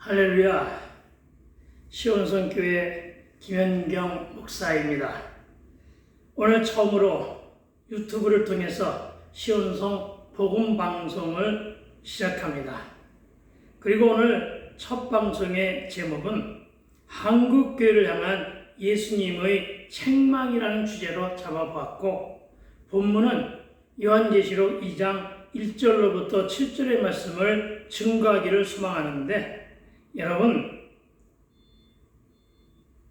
할렐루야. 시온성교회 김현경 목사입니다. 오늘 처음으로 유튜브를 통해서 시온성 복음방송을 시작합니다. 그리고 오늘 첫 방송의 제목은 한국교회를 향한 예수님의 책망이라는 주제로 잡아보았고, 본문은 요한계시록 2장 1절로부터 7절의 말씀을 증거하기를 소망하는데, 여러분,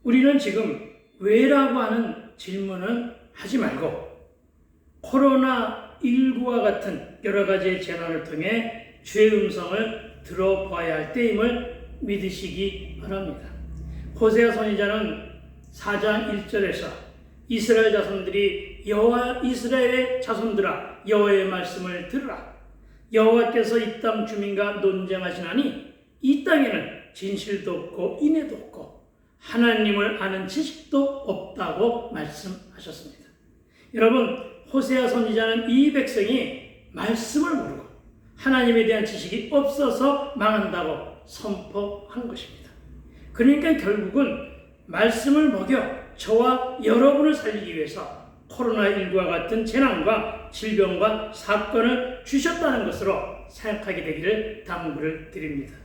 우리는 지금 왜라고 하는 질문은 하지 말고 코로나19와 같은 여러 가지의 재난을 통해 주의 음성을 들어봐야 할 때임을 믿으시기 바랍니다. 호세아 선지자는 4장 1절에서 이스라엘 자손들이 이스라엘의 자손들아 여호와의 말씀을 들으라. 여호와께서 이 땅 주민과 논쟁하시나니 이 땅에는 진실도 없고 인애도 없고 하나님을 아는 지식도 없다고 말씀하셨습니다. 여러분, 호세아 선지자는 이 백성이 말씀을 모르고 하나님에 대한 지식이 없어서 망한다고 선포한 것입니다. 그러니까 결국은 말씀을 먹여 저와 여러분을 살리기 위해서 코로나19와 같은 재난과 질병과 사건을 주셨다는 것으로 생각하게 되기를 당부를 드립니다.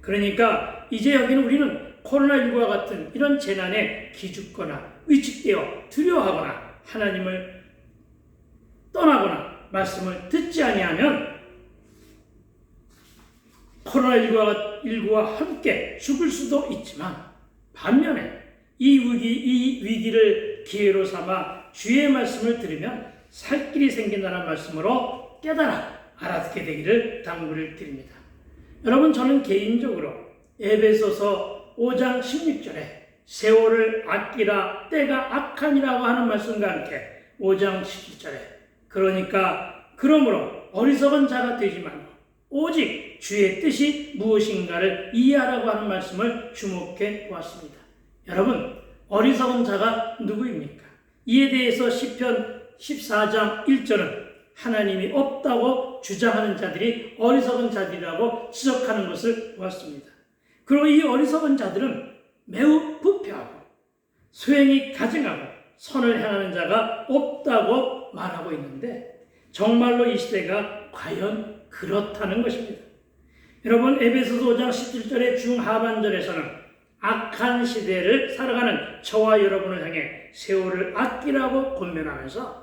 그러니까 이제 여기는 우리는 코로나19와 같은 이런 재난에 기죽거나 위축되어 두려워하거나 하나님을 떠나거나 말씀을 듣지 아니하면 코로나19와 함께 죽을 수도 있지만, 반면에 이 위기를 기회로 삼아 주의 말씀을 들으면 살 길이 생긴다는 말씀으로 깨달아 알아듣게 되기를 당부를 드립니다. 여러분, 저는 개인적으로 에베소서 5장 16절에 세월을 아끼라 때가 악하니라고 하는 말씀과 함께 5장 17절에 그러므로 어리석은 자가 되지 말고 오직 주의 뜻이 무엇인가를 이해하라고 하는 말씀을 주목해 보았습니다. 여러분, 어리석은 자가 누구입니까? 이에 대해서 시편 14장 1절은 하나님이 없다고 주장하는 자들이 어리석은 자들이라고 지적하는 것을 보았습니다. 그리고 이 어리석은 자들은 매우 부패하고 소행이 가증하고 선을 행하는 자가 없다고 말하고 있는데, 정말로 이 시대가 과연 그렇다는 것입니다. 여러분, 에베소서 5장 17절의 중하반절에서는 악한 시대를 살아가는 저와 여러분을 향해 세월을 아끼라고 권면하면서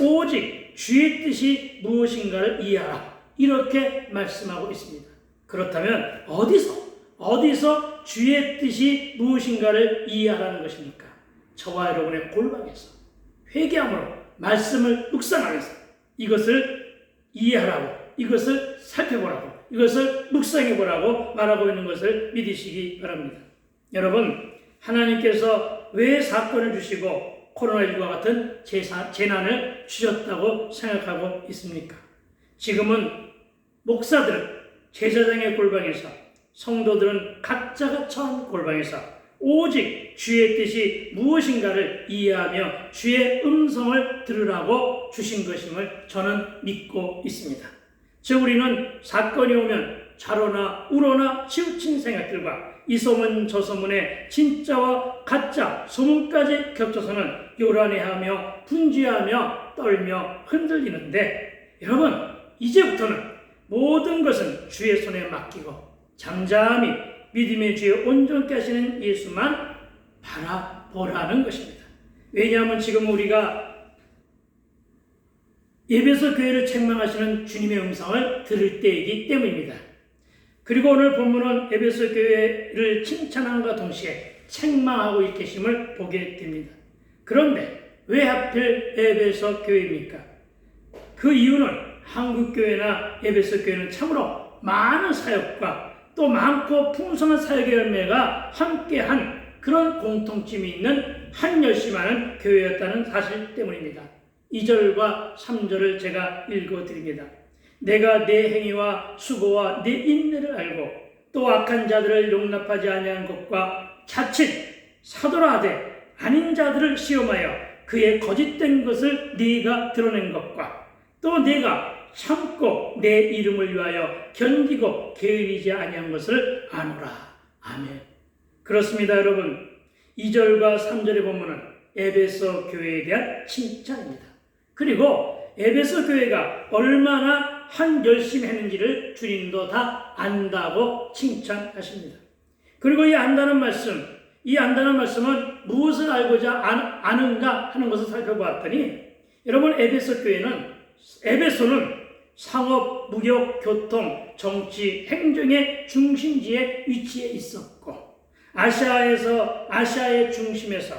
오직 주의 뜻이 무엇인가를 이해하라, 이렇게 말씀하고 있습니다. 그렇다면 어디서 주의 뜻이 무엇인가를 이해하라는 것입니까? 저와 여러분의 골방에서 회개함으로 말씀을 묵상하면서 이것을 이해하라고, 이것을 살펴보라고, 이것을 묵상해보라고 말하고 있는 것을 믿으시기 바랍니다. 여러분, 하나님께서 왜 사건을 주시고 코로나19와 같은 재난을 주셨다고 생각하고 있습니까? 지금은 목사들은 제사장의 골방에서, 성도들은 각자가 처한 골방에서 오직 주의 뜻이 무엇인가를 이해하며 주의 음성을 들으라고 주신 것임을 저는 믿고 있습니다. 즉, 우리는 사건이 오면 좌로나 우로나 치우친 생각들과 이 소문 저 소문에 진짜와 가짜 소문까지 겹쳐서는 요란해하며 분주하며 떨며 흔들리는데, 여러분, 이제부터는 모든 것은 주의 손에 맡기고 잠잠히 믿음의 주에 온전케 하시는 예수만 바라보라는 것입니다. 왜냐하면 지금 우리가 에베소 교회를 책망하시는 주님의 음성을 들을 때이기 때문입니다. 그리고 오늘 본문은 에베소 교회를 칭찬함과 동시에 책망하고 계심을 보게 됩니다. 그런데 왜 하필 에베소 교회입니까? 그 이유는 한국 교회나 에베소 교회는 참으로 많은 사역과 또 많고 풍성한 사역의 열매가 함께한 그런 공통점이 있는 한 열심하는 교회였다는 사실 때문입니다. 2절과 3절을 제가 읽어드립니다. 내가 내 행위와 수고와 내 인내를 알고 또 악한 자들을 용납하지 아니한 것과 자칫 사도라 하되 아닌 자들을 시험하여 그의 거짓된 것을 네가 드러낸 것과 또 네가 참고 내 이름을 위하여 견디고 게으르지 아니한 것을 아노라. 아멘. 그렇습니다, 여러분. 2절과 3절의 본문은 에베소 교회에 대한 칭찬입니다. 그리고 에베소 교회가 얼마나 열심히 했는지를 주님도 다 안다고 칭찬하십니다. 그리고 이 안다는 말씀은 무엇을 알고자 아는가 하는 것을 살펴보았더니, 여러분, 에베소는 상업, 무역, 교통, 정치, 행정의 중심지에 위치해 있었고, 아시아의 중심에서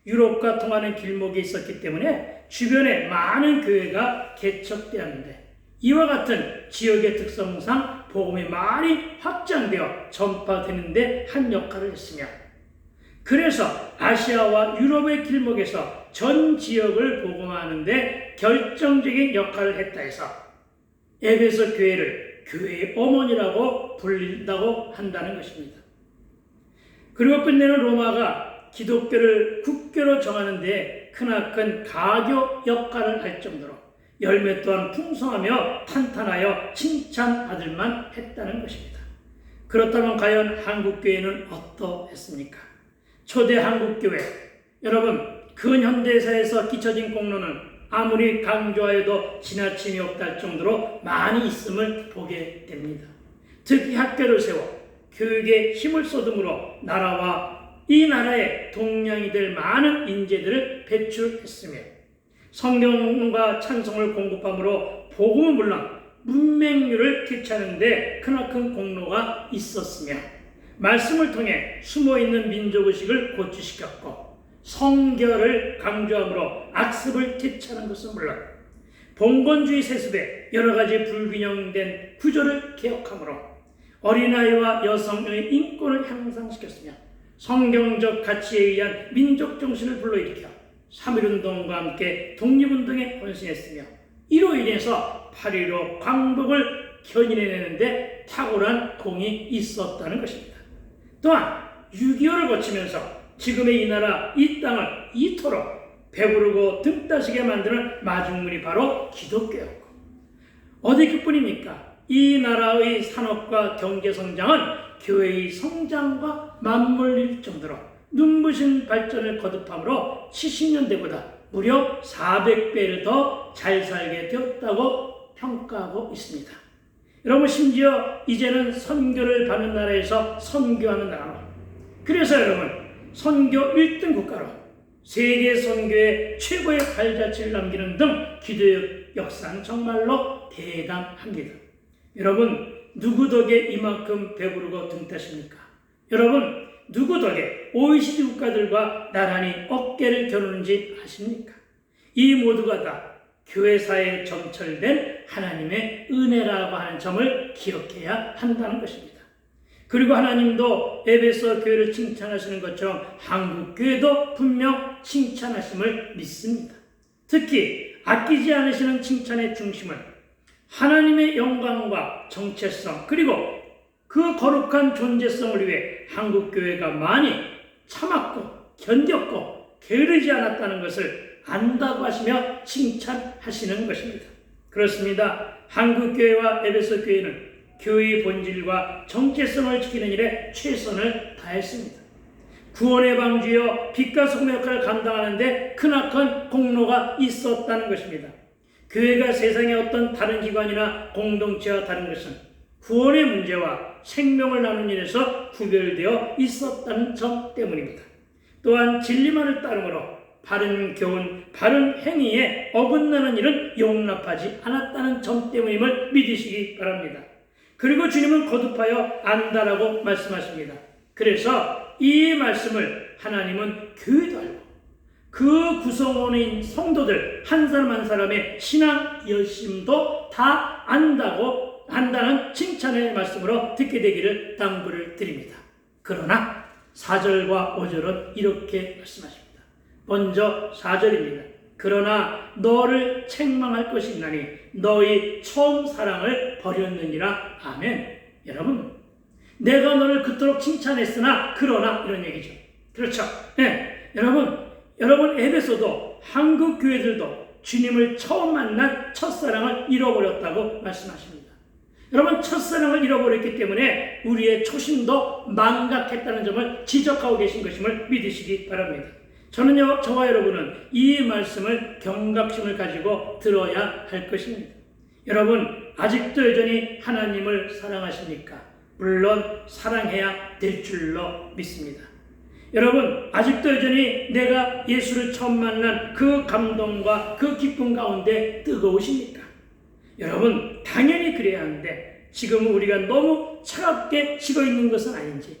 유럽과 통하는 길목이 있었기 때문에 주변에 많은 교회가 개척되었는데, 이와 같은 지역의 특성상 복음이 많이 확장되어 전파되는데 한 역할을 했으며, 그래서 아시아와 유럽의 길목에서 전 지역을 복음하는데 결정적인 역할을 했다 해서 에베소 교회를 교회의 어머니라고 불린다고 한다는 것입니다. 그리고 끝내는 로마가 기독교를 국교로 정하는 데 크나큰 가교 역할을 할 정도로 열매 또한 풍성하며 탄탄하여 칭찬받을만 했다는 것입니다. 그렇다면 과연 한국교회는 어떠했습니까? 초대 한국교회, 여러분, 근현대사에서 끼쳐진 공로는 아무리 강조하여도 지나침이 없다 할 정도로 많이 있음을 보게 됩니다. 특히 학교를 세워 교육에 힘을 쏟음으로 이 나라에 동량이 될 많은 인재들을 배출했으며, 성경과 찬송을 공급함으로 복음은 물론 문맹률을 되찾는 데 크나큰 공로가 있었으며, 말씀을 통해 숨어있는 민족의식을 고취시켰고, 성결을 강조함으로 악습을 되찾는 것은 물론 봉건주의 세습에 여러가지 불균형된 구조를 개혁함으로 어린아이와 여성의 인권을 향상시켰으며, 성경적 가치에 의한 민족 정신을 불러일으켜 3.1운동과 함께 독립운동에 헌신했으며, 이로 인해서 8.15 광복을 견인해내는데 탁월한 공이 있었다는 것입니다. 또한 6.25를 거치면서 지금의 이 나라, 이 땅을 이토록 배부르고 등 따시게 만드는 마중물이 바로 기독교였고, 어디 그뿐입니까? 이 나라의 산업과 경제 성장은 교회의 성장과 맞물릴 정도로 눈부신 발전을 거듭함으로 70년대보다 무려 400배를 더 잘 살게 되었다고 평가하고 있습니다. 여러분, 심지어 이제는 선교를 받는 나라에서 선교하는 나라로, 그래서 여러분, 선교 1등 국가로 세계 선교의 최고의 발자취를 남기는 등 기도의 역사는 정말로 대단합니다. 여러분, 누구 덕에 이만큼 배부르고 등따십니까? 여러분, 누구 덕에 OECD 국가들과 나란히 어깨를 겨누는지 아십니까? 이 모두가 다 교회사에 점철된 하나님의 은혜라고 하는 점을 기억해야 한다는 것입니다. 그리고 하나님도 에베소 교회를 칭찬하시는 것처럼 한국 교회도 분명 칭찬하심을 믿습니다. 특히 아끼지 않으시는 칭찬의 중심은 하나님의 영광과 정체성, 그리고 그 거룩한 존재성을 위해 한국 교회가 많이 참았고 견뎠고 게으르지 않았다는 것을 안다고 하시며 칭찬하시는 것입니다. 그렇습니다. 한국 교회와 에베소 교회는 교회의 본질과 정체성을 지키는 일에 최선을 다했습니다. 구원의 방주여 빛과 소금의 역할을 감당하는데 크나큰 공로가 있었다는 것입니다. 교회가 세상의 어떤 다른 기관이나 공동체와 다른 것은 구원의 문제와 생명을 나누는 일에서 구별되어 있었다는 점 때문입니다. 또한 진리만을 따름으로 바른 교훈, 바른 행위에 어긋나는 일은 용납하지 않았다는 점 때문임을 믿으시기 바랍니다. 그리고 주님은 거듭하여 안다라고 말씀하십니다. 그래서 이 말씀을 하나님은 교회도 알고 그 구성원인 성도들 한 사람 한 사람의 신앙 열심도 다 안다는 칭찬의 말씀으로 듣게 되기를 당부를 드립니다. 그러나 4절과 5절은 이렇게 말씀하십니다. 먼저 4절입니다. 그러나 너를 책망할 것이 있나니 너희 처음 사랑을 버렸느니라. 아멘. 여러분, 내가 너를 그토록 칭찬했으나 그러나 이런 얘기죠. 그렇죠. 네. 여러분 에베소도 한국 교회들도 주님을 처음 만난 첫사랑을 잃어버렸다고 말씀하십니다. 여러분, 첫사랑을 잃어버렸기 때문에 우리의 초심도 망각했다는 점을 지적하고 계신 것임을 믿으시기 바랍니다. 저는요, 저와 여러분은 이 말씀을 경각심을 가지고 들어야 할 것입니다. 여러분, 아직도 여전히 하나님을 사랑하십니까? 물론 사랑해야 될 줄로 믿습니다. 여러분, 아직도 여전히 내가 예수를 처음 만난 그 감동과 그 기쁨 가운데 뜨거우십니까? 여러분, 당연히 그래야 하는데 지금 우리가 너무 차갑게 식어 있는 것은 아닌지,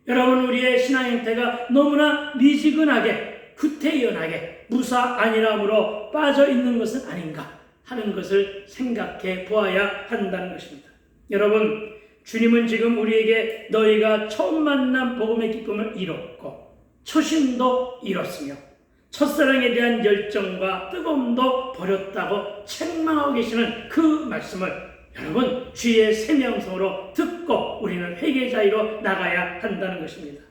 여러분, 우리의 신앙 행태가 너무나 미지근하게 구태연하게 무사 안일함으로 빠져 있는 것은 아닌가 하는 것을 생각해 보아야 한다는 것입니다. 여러분, 주님은 지금 우리에게 너희가 처음 만난 복음의 기쁨을 잃었고 초심도 잃었으며 첫사랑에 대한 열정과 뜨거움도 버렸다고 책망하고 계시는 그 말씀을 여러분, 주의 생명성으로 듣고 우리는 회개자로 나가야 한다는 것입니다.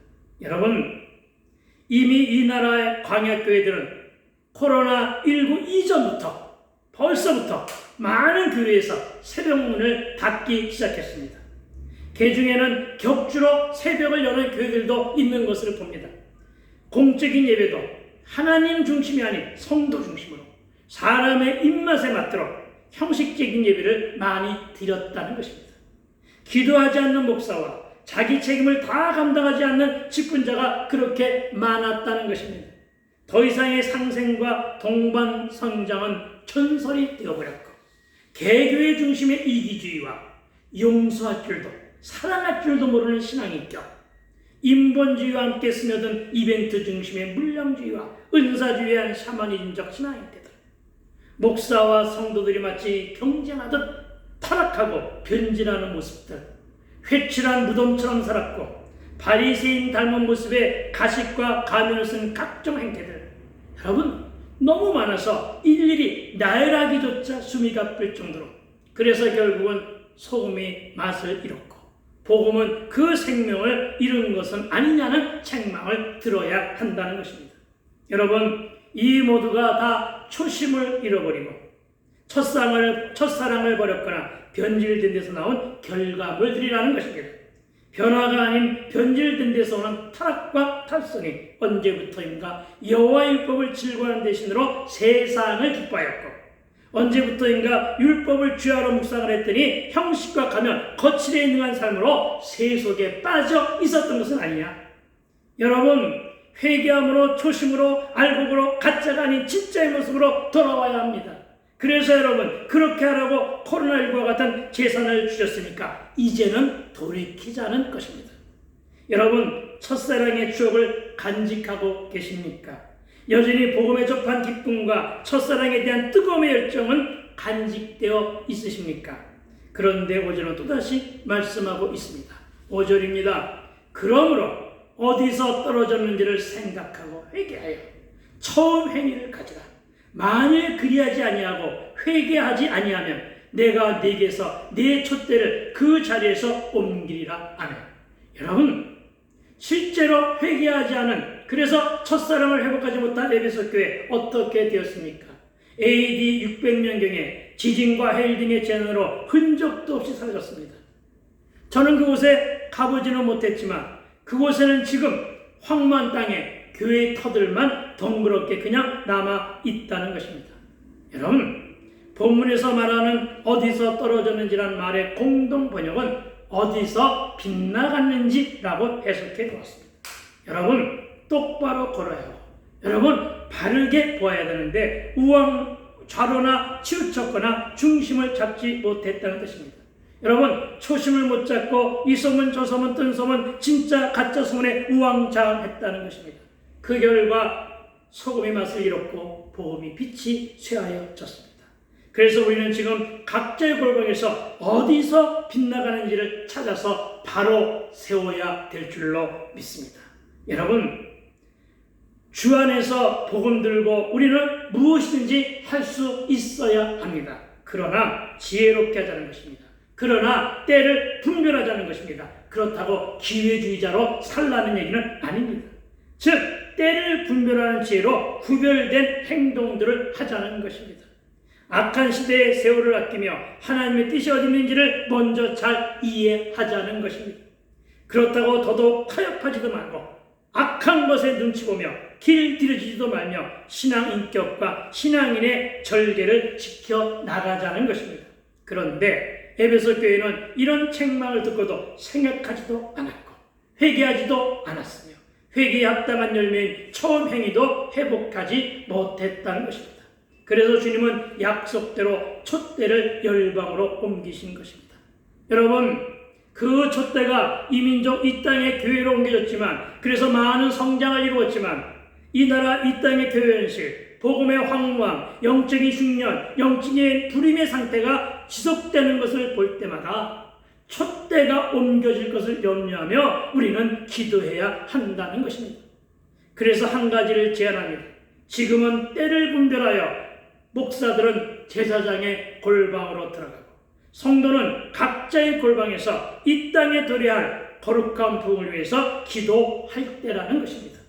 여러분, 이미 이 나라의 광야교회들은 코로나19 이전부터 벌써부터 많은 교회에서 새벽문을 닫기 시작했습니다. 그 중에는 격주로 새벽을 여는 교회들도 있는 것을 봅니다. 공적인 예배도 하나님 중심이 아닌 성도 중심으로 사람의 입맛에 맞도록 형식적인 예배를 많이 드렸다는 것입니다. 기도하지 않는 목사와 자기 책임을 다 감당하지 않는 직분자가 그렇게 많았다는 것입니다. 더 이상의 상생과 동반 성장은 전설이 되어버렸고, 개교의 중심의 이기주의와 용서할 줄도 사랑할 줄도 모르는 신앙인격, 인본주의와 함께 스며든 이벤트 중심의 물량주의와 은사주의에 한 샤머니즘적 신앙인들, 목사와 성도들이 마치 경쟁하듯 타락하고 변질하는 모습들, 회칠한 무덤처럼 살았고 바리새인 닮은 모습에 가식과 가면을 쓴 각종 행태들, 여러분, 너무 많아서 일일이 나열하기조차 숨이 가쁠 정도로, 그래서 결국은 소금이 맛을 잃었고 복음은 그 생명을 잃은 것은 아니냐는 책망을 들어야 한다는 것입니다. 여러분, 이 모두가 다 초심을 잃어버리고 첫사랑을 버렸거나 변질된 데서 나온 결과물들이라는 것입니다. 변화가 아닌 변질된 데서 오는 타락과 탈선이 언제부터인가 여호와의 율법을 즐거워하는 대신으로 세상을 기뻐하였고, 언제부터인가 율법을 주야로 묵상을 했더니 형식과 가면 거칠에 능한 삶으로 세속에 빠져 있었던 것은 아니냐. 여러분, 회개함으로 초심으로 알곡으로 가짜가 아닌 진짜의 모습으로 돌아와야 합니다. 그래서 여러분, 그렇게 하라고 코로나19와 같은 재산을 주셨으니까 이제는 돌이키자는 것입니다. 여러분, 첫사랑의 추억을 간직하고 계십니까? 여전히 복음에 접한 기쁨과 첫사랑에 대한 뜨거움의 열정은 간직되어 있으십니까? 그런데 5절은 또다시 말씀하고 있습니다. 5절입니다. 그러므로 어디서 떨어졌는지를 생각하고 회개하여 처음 행위를 가지라. 만일 그리하지 아니하고 회개하지 아니하면 내가 네게서 네 촛대를 그 자리에서 옮기리라. 아멘. 여러분, 실제로 회개하지 않은, 그래서 첫사랑을 회복하지 못한 에베소 교회 어떻게 되었습니까? AD 600년경에 지진과 해일 등의 재난으로 흔적도 없이 사라졌습니다. 저는 그곳에 가보지는 못했지만 그곳에는 지금 황무한 땅에 교회의 터들만 덩그럽게 그냥 남아 있다는 것입니다. 여러분, 본문에서 말하는 어디서 떨어졌는지란 말의 공동 번역은 어디서 빗나갔는지라고 해석해 보았습니다. 여러분, 똑바로 걸어야 하고, 여러분, 바르게 보아야 되는데 우왕 좌로나 치우쳤거나 중심을 잡지 못했다는 뜻입니다. 여러분, 초심을 못 잡고 이 소문 저 소문 뜬 소문 진짜 가짜 소문에 우왕좌왕했다는 것입니다. 그 결과 소금의 맛을 잃었고 복음이 빛이 쇠하여졌습니다. 그래서 우리는 지금 각자의 골방에서 어디서 빗나가는지를 찾아서 바로 세워야 될 줄로 믿습니다. 여러분, 주 안에서 복음 들고 우리는 무엇이든지 할 수 있어야 합니다. 그러나 지혜롭게 하자는 것입니다. 그러나 때를 분별하자는 것입니다. 그렇다고 기회주의자로 살라는 얘기는 아닙니다. 즉, 때를 분별하는 지혜로 구별된 행동들을 하자는 것입니다. 악한 시대의 세월을 아끼며 하나님의 뜻이 어디 있는지를 먼저 잘 이해하자는 것입니다. 그렇다고 더더욱 타협하지도 말고 악한 것에 눈치 보며 길 들여지지도 말며 신앙 인격과 신앙인의 절개를 지켜 나가자는 것입니다. 그런데 에베소 교회는 이런 책망을 듣고도 생각하지도 않았고 회개하지도 않았으며 회개에 합당한 열매인 처음 행위도 회복하지 못했다는 것입니다. 그래서 주님은 약속대로 촛대를 열방으로 옮기신 것입니다. 여러분, 그 촛대가 이민족 이 땅의 교회로 옮겨졌지만, 그래서 많은 성장을 이루었지만, 이 나라 이 땅의 교회 현실, 복음의 황무함, 영적인 흉년, 영적인 불임의 상태가 지속되는 것을 볼 때마다 촛대가 옮겨질 것을 염려하며 우리는 기도해야 한다는 것입니다. 그래서 한 가지를 제안합니다. 지금은 때를 분별하여 목사들은 제사장의 골방으로 들어가고 성도는 각자의 골방에서 이 땅에 도래할 거룩한 부흥을 위해서 기도할 때라는 것입니다.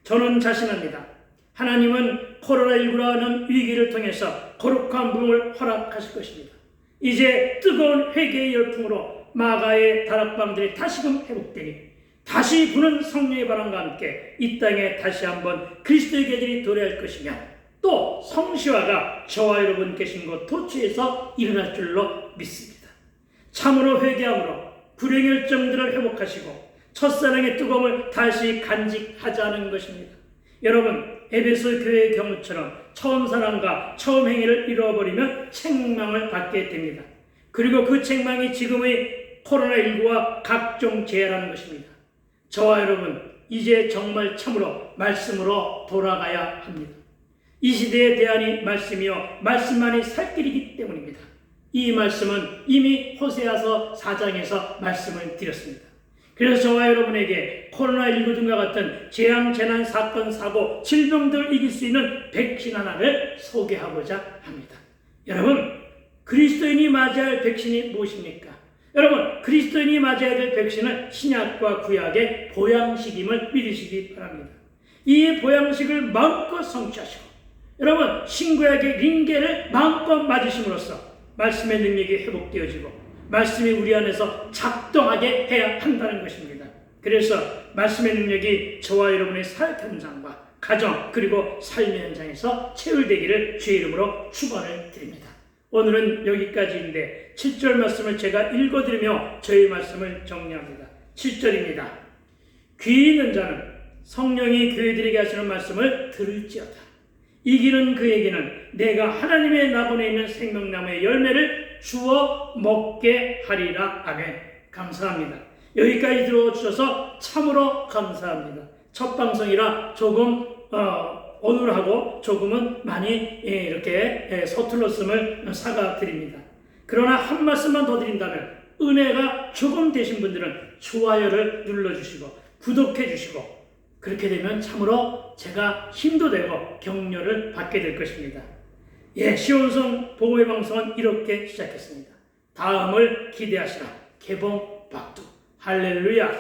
저는 자신합니다. 하나님은 코로나19라는 위기를 통해서 거룩한 부흥을 허락하실 것입니다. 이제 뜨거운 회개의 열풍으로 마가의 다락방들이 다시금 회복되니 다시 부는 성령의 바람과 함께 이 땅에 다시 한번 그리스도의 계절이 도래할 것이며 또 성시화가 저와 여러분 계신 곳 토치에서 일어날 줄로 믿습니다. 참으로 회개함으로 불행열정들을 회복하시고 첫사랑의 뜨거움을 다시 간직하자는 것입니다. 여러분, 에베소 교회의 경우처럼 처음 사랑과 처음 행위를 잃어버리면 책망을 받게 됩니다. 그리고 그 책망이 지금의 코로나19와 각종 재해라는 것입니다. 저와 여러분, 이제 정말 참으로 말씀으로 돌아가야 합니다. 이 시대의 대안이 말씀이요 말씀만이 살 길이기 때문입니다. 이 말씀은 이미 호세아서 4장에서 말씀을 드렸습니다. 그래서 저와 여러분에게 코로나19 등과 같은 재앙, 재난, 사건, 사고, 질병들을 이길 수 있는 백신 하나를 소개하고자 합니다. 여러분, 그리스도인이 맞아야 할 백신이 무엇입니까? 여러분, 그리스도인이 맞아야 될 백신은 신약과 구약의 보양식임을 믿으시기 바랍니다. 이 보양식을 마음껏 성취하시고 여러분, 신구약의 링게를 마음껏 맞으심으로써 말씀의 능력이 회복되어지고 말씀이 우리 안에서 작동하게 해야 한다는 것입니다. 그래서 말씀의 능력이 저와 여러분의 사역 현장과 가정 그리고 삶의 현장에서 체울되기를 주의 이름으로 축원을 드립니다. 오늘은 여기까지인데 7절 말씀을 제가 읽어드리며 저희 말씀을 정리합니다. 7절입니다. 귀 있는 자는 성령이 교회들에게 하시는 말씀을 들을지어다. 이기는 그에게는 내가 하나님의 낙원에 있는 생명나무의 열매를 주어 먹게 하리라. 아멘. 감사합니다. 여기까지 들어주셔서 참으로 감사합니다. 첫 방송이라 조금 어눌하고 조금은 많이 이렇게 서툴렀음을 사과드립니다. 그러나 한 말씀만 더 드린다면 은혜가 조금 되신 분들은 좋아요를 눌러주시고 구독해주시고 그렇게 되면 참으로 제가 힘도 되고 격려를 받게 될 것입니다. 시온성 복음의 방송은 이렇게 시작했습니다. 다음을 기대하시라. 개봉 박두. 할렐루야.